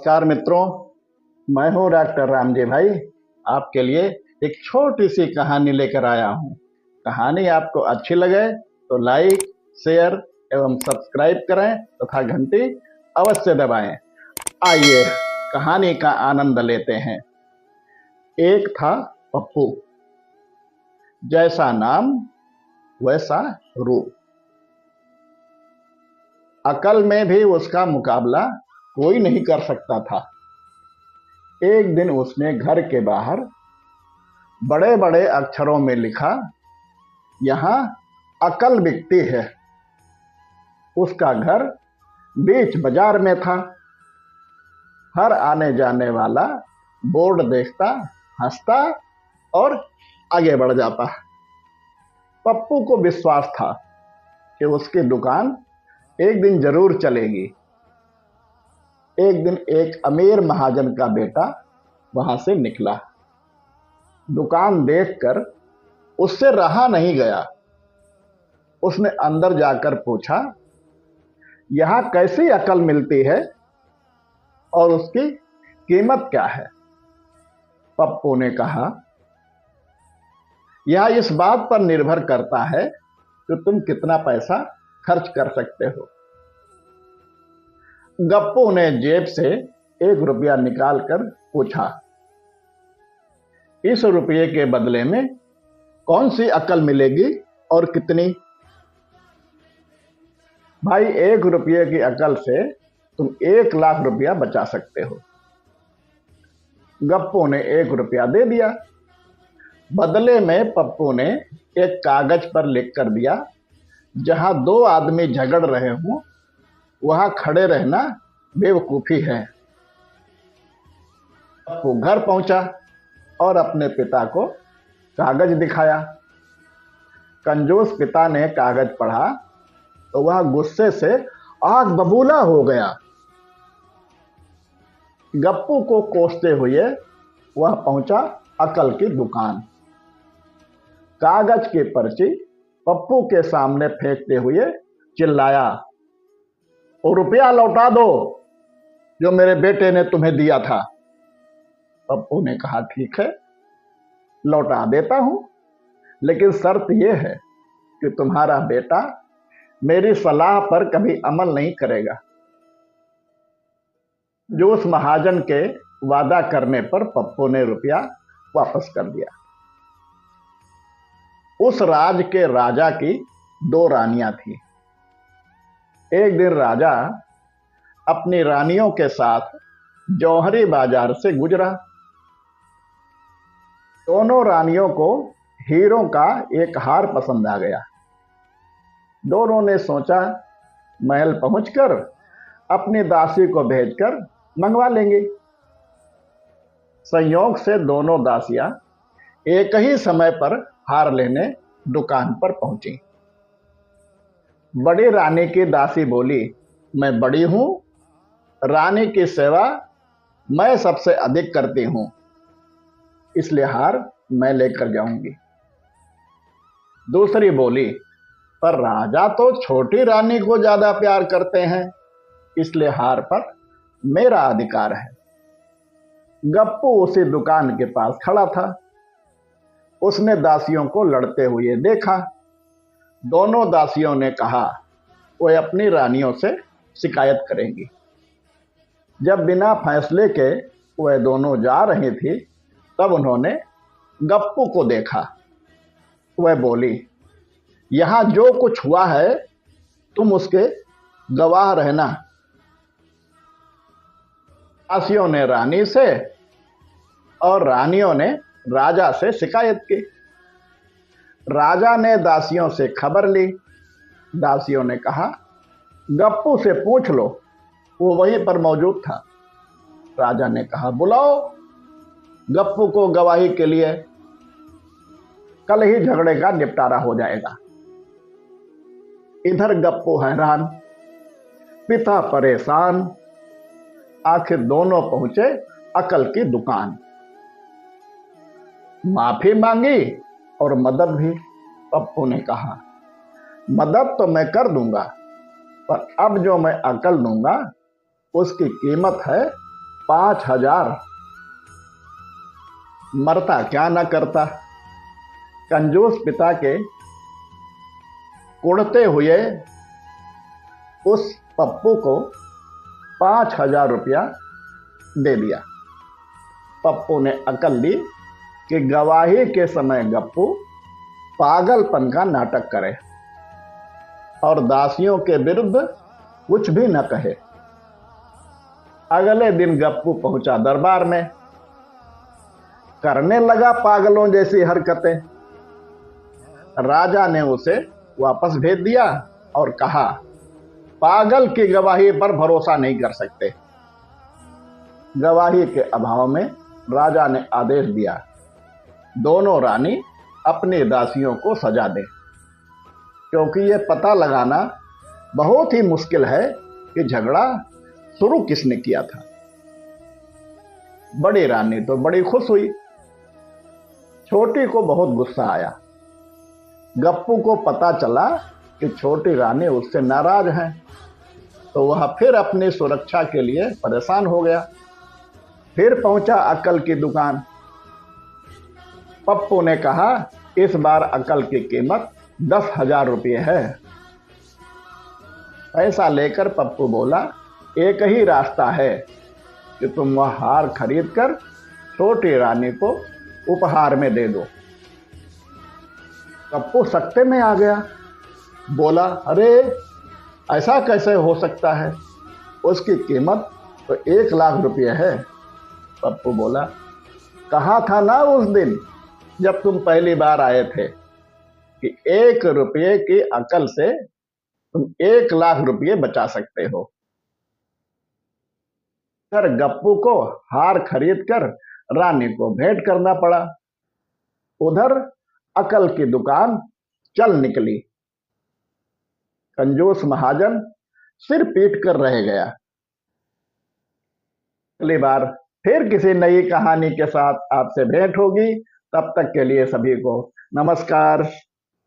नमस्कार मित्रों, मैं हूं डॉक्टर रामजी भाई। आपके लिए एक छोटी सी कहानी लेकर आया हूं। कहानी आपको अच्छी लगे तो लाइक, शेयर एवं सब्सक्राइब करें तथा घंटी अवश्य दबाएं। आइए कहानी का आनंद लेते हैं। एक था पप्पू, जैसा नाम वैसा रूप। अकल में भी उसका मुकाबला कोई नहीं कर सकता था। एक दिन उसने घर के बाहर बड़े बड़े अक्षरों में लिखा, यहाँ अकल बिकती है। उसका घर बीच बाजार में था। हर आने जाने वाला बोर्ड देखता, हंसता और आगे बढ़ जाता। पप्पू को विश्वास था कि उसकी दुकान एक दिन जरूर चलेगी। एक दिन एक अमीर महाजन का बेटा वहां से निकला। दुकान देखकर उससे रहा नहीं गया। उसने अंदर जाकर पूछा, यहाँ कैसी अकल मिलती है और उसकी कीमत क्या है? पप्पू ने कहा, यह इस बात पर निर्भर करता है कि तुम कितना पैसा खर्च कर सकते हो। गप्पू ने जेब से 1 रुपया निकालकर पूछा, इस रुपये के बदले में कौन सी अकल मिलेगी और कितनी? भाई, 1 रुपये की अकल से तुम 1 लाख रुपया बचा सकते हो। गप्पू ने 1 रुपया दे दिया। बदले में पप्पू ने एक कागज पर लिख कर दिया, जहां 2 आदमी झगड़ रहे हों वहां खड़े रहना बेवकूफी है। पप्पू घर पहुंचा और अपने पिता को कागज दिखाया। कंजूस पिता ने कागज पढ़ा तो वह गुस्से से आग बबूला हो गया। गप्पू को कोसते हुए वह पहुंचा अकल की दुकान। कागज की पर्ची पप्पू के सामने फेंकते हुए चिल्लाया, वो रुपया लौटा दो जो मेरे बेटे ने तुम्हें दिया था। पप्पू ने कहा, ठीक है, लौटा देता हूं, लेकिन शर्त यह है कि तुम्हारा बेटा मेरी सलाह पर कभी अमल नहीं करेगा। जो उस महाजन के वादा करने पर पप्पू ने रुपया वापस कर दिया। उस राज के राजा की 2 रानियां थी। एक दिन राजा अपनी रानियों के साथ जौहरी बाजार से गुजरा। दोनों रानियों को हीरों का एक हार पसंद आ गया। दोनों ने सोचा, महल पहुंचकर अपनी दासी को भेजकर मंगवा लेंगे। संयोग से दोनों दासियां एक ही समय पर हार लेने दुकान पर पहुंची। बड़ी रानी की दासी बोली, मैं बड़ी हूं, रानी की सेवा मैं सबसे अधिक करती हूं, इसलिए हार मैं लेकर जाऊंगी। दूसरी बोली, पर राजा तो छोटी रानी को ज्यादा प्यार करते हैं, इसलिए हार पर मेरा अधिकार है। गप्पू उसी दुकान के पास खड़ा था। उसने दासियों को लड़ते हुए देखा। दोनों दासियों ने कहा वे अपनी रानियों से शिकायत करेंगी। जब बिना फैसले के वे दोनों जा रही थी, तब उन्होंने गप्पू को देखा। वह बोली, यहां जो कुछ हुआ है तुम उसके गवाह रहना। दासियों ने रानी से और रानियों ने राजा से शिकायत की। राजा ने दासियों से खबर ली। दासियों ने कहा, गप्पू से पूछ लो, वो वहीं पर मौजूद था। राजा ने कहा, बुलाओ गप्पू को गवाही के लिए, कल ही झगड़े का निपटारा हो जाएगा। इधर गप्पू हैरान, पिता परेशान। आखिर दोनों पहुंचे अकल की दुकान। माफी मांगी और मदद भी। पप्पू ने कहा, मदद तो मैं कर दूंगा, पर अब जो मैं अकल दूंगा उसकी कीमत है 5,000 मरता क्या न करता। कंजूस पिता के कुढ़ते हुए उस पप्पू को 5,000 रुपया दे दिया। पप्पू ने अकल दी कि गवाही के समय गप्पू पागलपन का नाटक करे और दासियों के विरुद्ध कुछ भी न कहे। अगले दिन गप्पू पहुंचा दरबार में, करने लगा पागलों जैसी हरकतें। राजा ने उसे वापस भेज दिया और कहा, पागल की गवाही पर भरोसा नहीं कर सकते। गवाही के अभाव में राजा ने आदेश दिया, दोनों रानी अपनी दासियों को सजा दें, क्योंकि यह पता लगाना बहुत ही मुश्किल है कि झगड़ा शुरू किसने किया था। बड़ी रानी तो बड़ी खुश हुई, छोटी को बहुत गुस्सा आया। गप्पू को पता चला कि छोटी रानी उससे नाराज है, तो वह फिर अपनी सुरक्षा के लिए परेशान हो गया। फिर पहुंचा अक्ल की दुकान। पप्पू ने कहा, इस बार अकल की कीमत 10,000 रुपये है। पैसा लेकर पप्पू बोला, एक ही रास्ता है कि तुम वह हार खरीद कर छोटी रानी को उपहार में दे दो। पप्पू सकते में आ गया, बोला, अरे ऐसा कैसे हो सकता है, उसकी कीमत तो 1,00,000 रुपये है। पप्पू बोला, कहा था ना उस दिन जब तुम पहली बार आए थे कि 1 रुपये की अकल से तुम 1,00,000 रुपये बचा सकते हो। फिर गप्पू को हार खरीद कर रानी को भेंट करना पड़ा। उधर अकल की दुकान चल निकली। कंजूस महाजन सिर पीट कर रह गया। अगली बार फिर किसी नई कहानी के साथ आपसे भेंट होगी। तब तक के लिए सभी को नमस्कार।